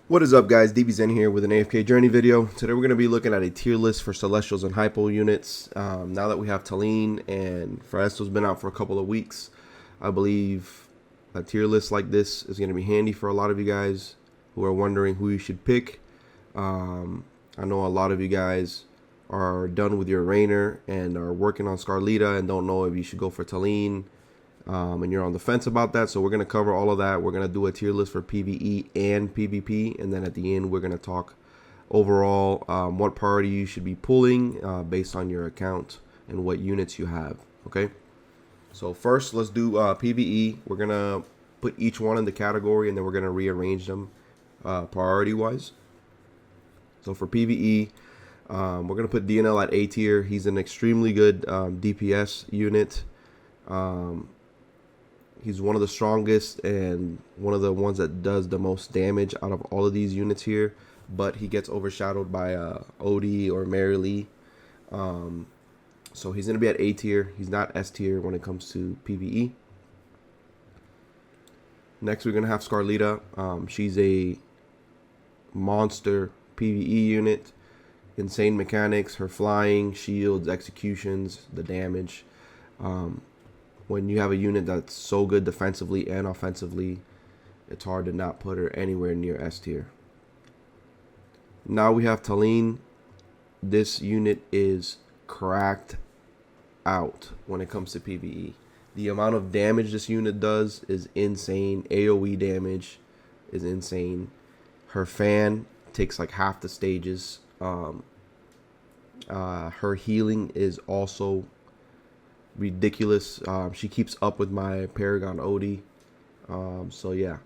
What is up, guys? DBZen here with an AFK journey video. Today we're going to be looking at a tier list for Celestials and Hypo units. Now that we have Talene and Festo's been out for a couple of weeks, I believe a tier list like this is going to be handy for a lot of you guys who are wondering who you should pick. I know a lot of you guys are done with your Rainer and are working on Scarlita and don't know if you should go for Talene. And you're on the fence about that, so we're going to cover all of that. We're going to do a tier list for PvE and PvP, and then at the end we're going to talk overall what priority you should be pulling based on your account and what units you have. Okay, so first let's do PvE. We're going to put each one in the category, and then we're going to rearrange them priority wise. So for PvE, we're going to put DNL at A tier. He's an extremely good DPS unit. He's one of the strongest and one of the ones that does the most damage out of all of these units here, but he gets overshadowed by Odie or Mary Lee. So he's going to be at A tier. He's not S tier when it comes to PvE. Next, we're going to have Scarlita. She's a monster PvE unit. Insane mechanics, her flying, shields, executions, the damage. When you have a unit that's so good defensively and offensively, it's hard to not put her anywhere near S tier. Now we have Talene. This unit is cracked out when it comes to PvE. The amount of damage this unit does is insane. AoE damage is insane. Her fan takes like half the stages. Her healing is also ridiculous. She keeps up with my Paragon Odie. So yeah,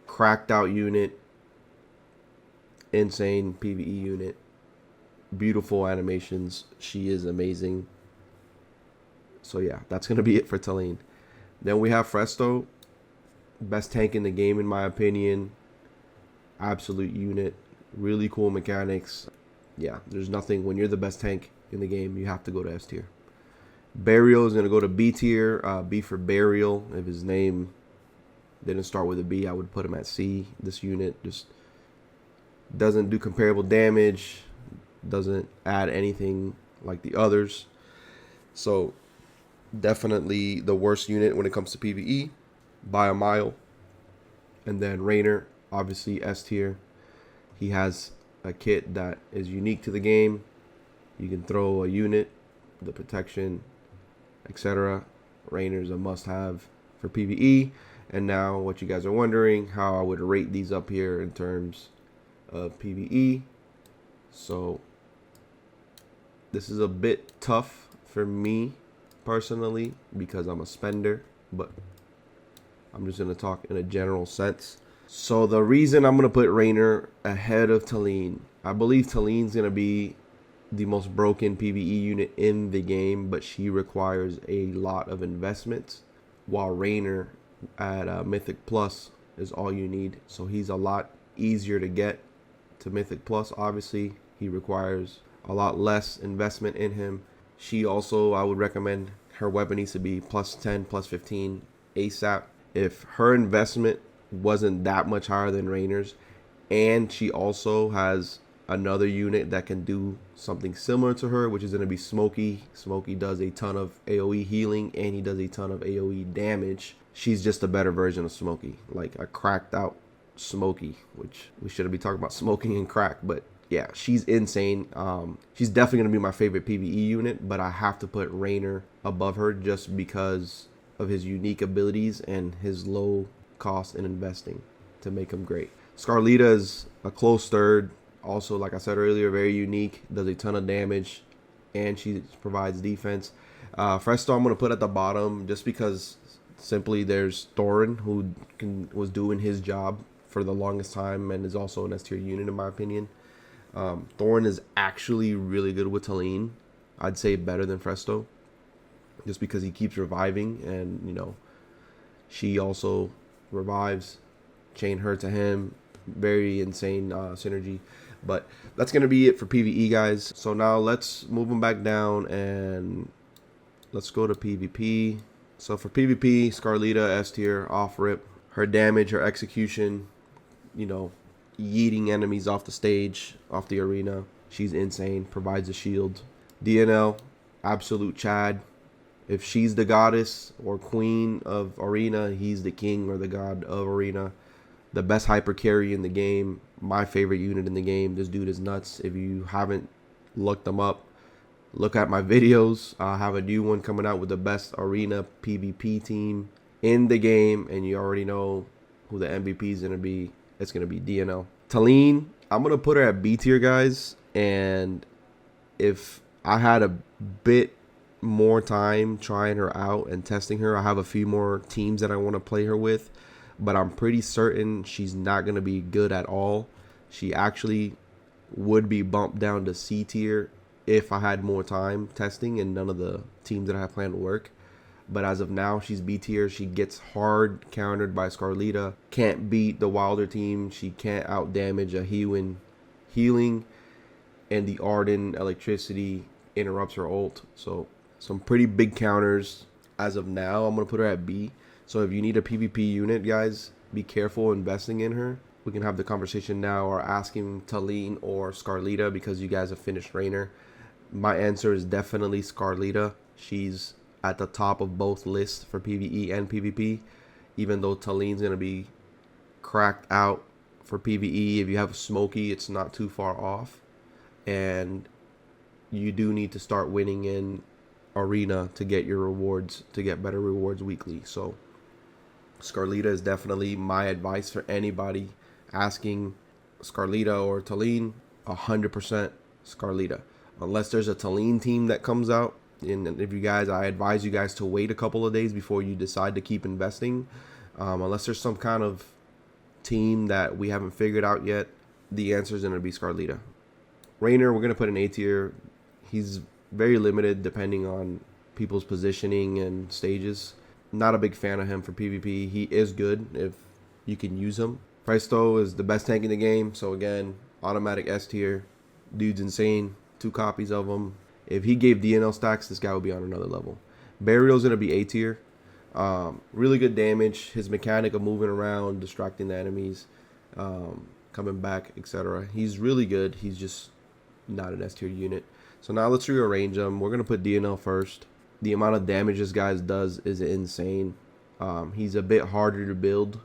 cracked out unit, insane PvE unit, beautiful animations. She is amazing. So yeah, that's gonna be it for Talene. Then we have Festo, best tank in the game in my opinion. Absolute unit, really cool mechanics. Yeah, there's nothing, when you're the best tank in the game, you have to go to S tier. Burial is going to go to B tier. B for Burial. If his name didn't start with a B, I would put him at C. This unit just doesn't do comparable damage, doesn't add anything like the others. So definitely the worst unit when it comes to PvE by a mile. And then Rainer, obviously S tier. He has a kit that is unique to the game. You can throw a unit, the protection, etc. Rainer's a must-have for PvE. And now what you guys are wondering, how I would rate these up here in terms of PvE. So this is a bit tough for me personally because I'm a spender, but I'm just going to talk in a general sense. So the reason I'm going to put Rainer ahead of Talene, I believe Talene's going to be the most broken PvE unit in the game, but she requires a lot of investment, while Rainer at Mythic Plus is all you need. So he's a lot easier to get to Mythic Plus. Obviously, he requires a lot less investment in him. She also, I would recommend her weapon needs to be plus 10, plus 15 ASAP. If her investment wasn't that much higher than Rainer's, and she also has another unit that can do something similar to her, which is going to be Smokey. Smokey does a ton of AoE healing and he does a ton of AoE damage. She's just a better version of Smokey, like a cracked out Smokey, which we shouldn't be talking about smoking and crack, but yeah, she's insane. She's definitely going to be my favorite PvE unit, but I have to put Rainer above her just because of his unique abilities and his low cost in investing to make him great. Scarlita is a close third. Also, like I said earlier, very unique, does a ton of damage, and she provides defense. Festo I'm going to put at the bottom just because simply there's Thorin, who was doing his job for the longest time and is also an S tier unit in my opinion. Thorin is actually really good with Talene. I'd say better than Festo, just because he keeps reviving, and you know, she also revives. Chain her to him, very insane synergy. But that's going to be it for PvE, guys. So now let's move them back down and let's go to PvP. So for PvP, Scarlita, S tier, off rip. Her damage, her execution, you know, yeeting enemies off the stage, off the arena. She's insane. Provides a shield. DNL, absolute Chad. If she's the goddess or queen of arena, he's the king or the god of arena. The best hyper carry in the game. My favorite unit in the game. This dude is nuts. If you haven't looked them up, look at my videos. I have a new one coming out with the best arena PvP team in the game, and you already know who the MVP is going to be. It's going to be DNL. Talene, I'm going to put her at B tier, guys. And if I had a bit more time trying her out and testing her, I have a few more teams that I want to play her with. But I'm pretty certain she's not going to be good at all. She actually would be bumped down to C tier if I had more time testing and none of the teams that I have planned to work. But as of now, she's B tier. She gets hard countered by Scarlita. Can't beat the Wilder team. She can't out damage a healing. And the Arden electricity interrupts her ult. So some pretty big counters. As of now, I'm going to put her at B. So if you need a PvP unit, guys, be careful investing in her. We can have the conversation now or asking Talene or Scarlita because you guys have finished Rainer. My answer is definitely Scarlita. She's at the top of both lists for PvE and PvP, even though Talene's going to be cracked out for PvE. If you have Smokey, it's not too far off. And you do need to start winning in arena to get your rewards, to get better rewards weekly. So Scarlita is definitely my advice for anybody asking Scarlita or Talene. 100% Scarlita. Unless there's a Talene team that comes out. And if you guys, I advise you guys to wait a couple of days before you decide to keep investing. Unless there's some kind of team that we haven't figured out yet, the answer is going to be Scarlita. Rainer, we're going to put an A tier. He's very limited depending on people's positioning and stages. Not a big fan of him for PvP. He is good if you can use him. Presto is the best tank in the game. So again, automatic S tier. Dude's insane. 2 copies of him. If he gave DNL stacks, this guy would be on another level. Burial's going to be A tier. Really good damage. His mechanic of moving around, distracting the enemies, coming back, etc. He's really good. He's just not an S tier unit. So now let's rearrange them. We're going to put DNL first. The amount of damage this guy does is insane. He's a bit harder to build,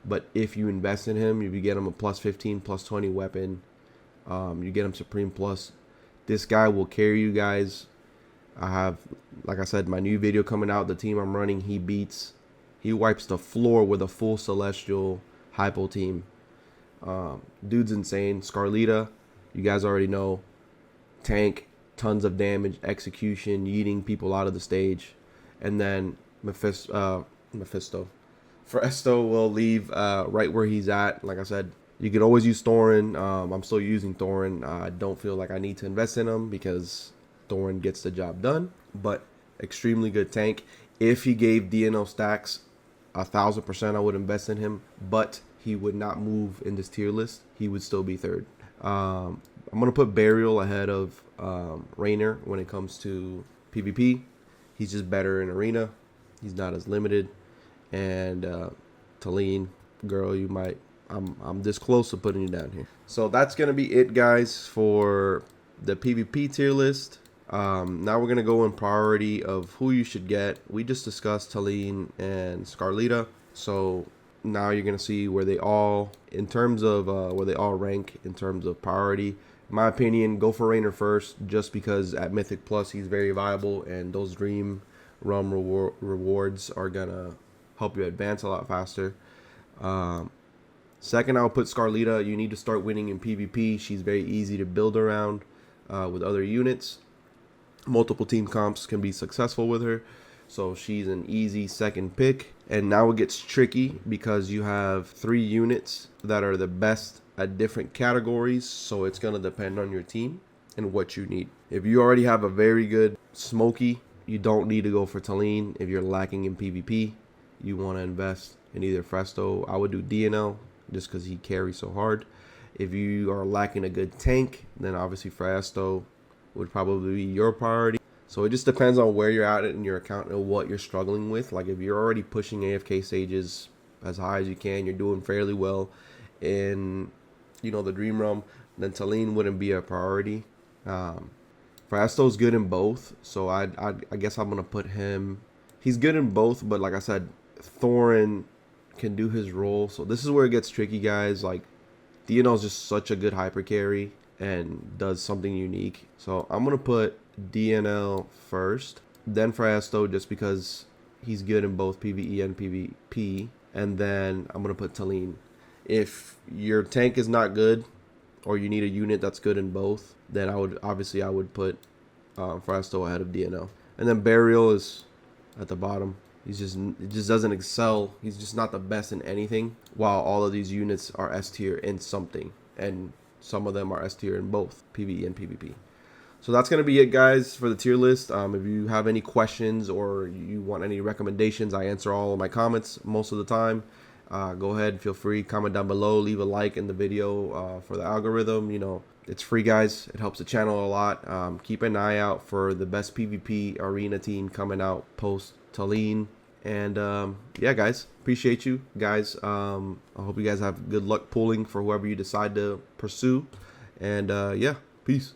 but if you invest in him, if you get him a plus 15, plus 20 weapon, you get him Supreme Plus. This guy will carry you guys. I have, like I said, my new video coming out. The team I'm running, he wipes the floor with a full Celestial Hypo team. Dude's insane. Scarlita, you guys already know. Tank, tons of damage, execution, yeeting people out of the stage. And then Mephisto. Fresto will leave right where he's at. Like I said, you can always use Thorin. I'm still using Thorin. I don't feel like I need to invest in him because Thorin gets the job done. But extremely good tank. If he gave DNL stacks, 1,000% I would invest in him. But he would not move in this tier list. He would still be third. I'm going to put Burial ahead of Rainer when it comes to PvP. He's just better in arena. He's not as limited. And Talene, girl, you might... I'm this close to putting you down here. So that's going to be it, guys, for the PvP tier list. Now we're going to go in priority of who you should get. We just discussed Talene and Scarlita. So now you're going to see where they all, in terms of where they all rank in terms of priority. In my opinion, go for Rainer first, just because at Mythic Plus he's very viable, and those Dream Realm rewards are going to help you advance a lot faster. Second, I'll put Scarlita. You need to start winning in PvP. She's very easy to build around with other units. Multiple team comps can be successful with her. So she's an easy second pick. And now it gets tricky because you have 3 units that are the best at different categories. So it's going to depend on your team and what you need. If you already have a very good Smokey, you don't need to go for Talene. If you're lacking in PvP, you want to invest in either Fresto. I would do DNL. Just because he carries so hard. If you are lacking a good tank, then obviously Fresto would probably be your priority. So it just depends on where you're at in your account and what you're struggling with. Like if you're already pushing AFK stages as high as you can, you're doing fairly well in the Dream Realm, then Talene wouldn't be a priority. Frasto's good in both, so I guess I'm gonna put him. He's good in both, but like I said, Thorin can do his role. So this is where it gets tricky, guys. Like DNL is just such a good hyper carry and does something unique. So I'm gonna put DNL first, then Frasto, just because he's good in both PvE and PvP, and then I'm gonna put Talene. If your tank is not good, or you need a unit that's good in both, then I would put Frasto ahead of DNL. And then Burial is at the bottom. He just doesn't excel. He's just not the best in anything. While all of these units are S tier in something, and some of them are S tier in both PvE and PvP. So that's gonna be it, guys, for the tier list. If you have any questions or you want any recommendations, I answer all of my comments most of the time. Go ahead, feel free, comment down below, leave a like in the video for the algorithm. It's free, guys. It helps the channel a lot. Keep an eye out for the best PvP arena team coming out post Talene. And yeah, guys, appreciate you guys. I hope you guys have good luck pulling for whoever you decide to pursue. And yeah, peace.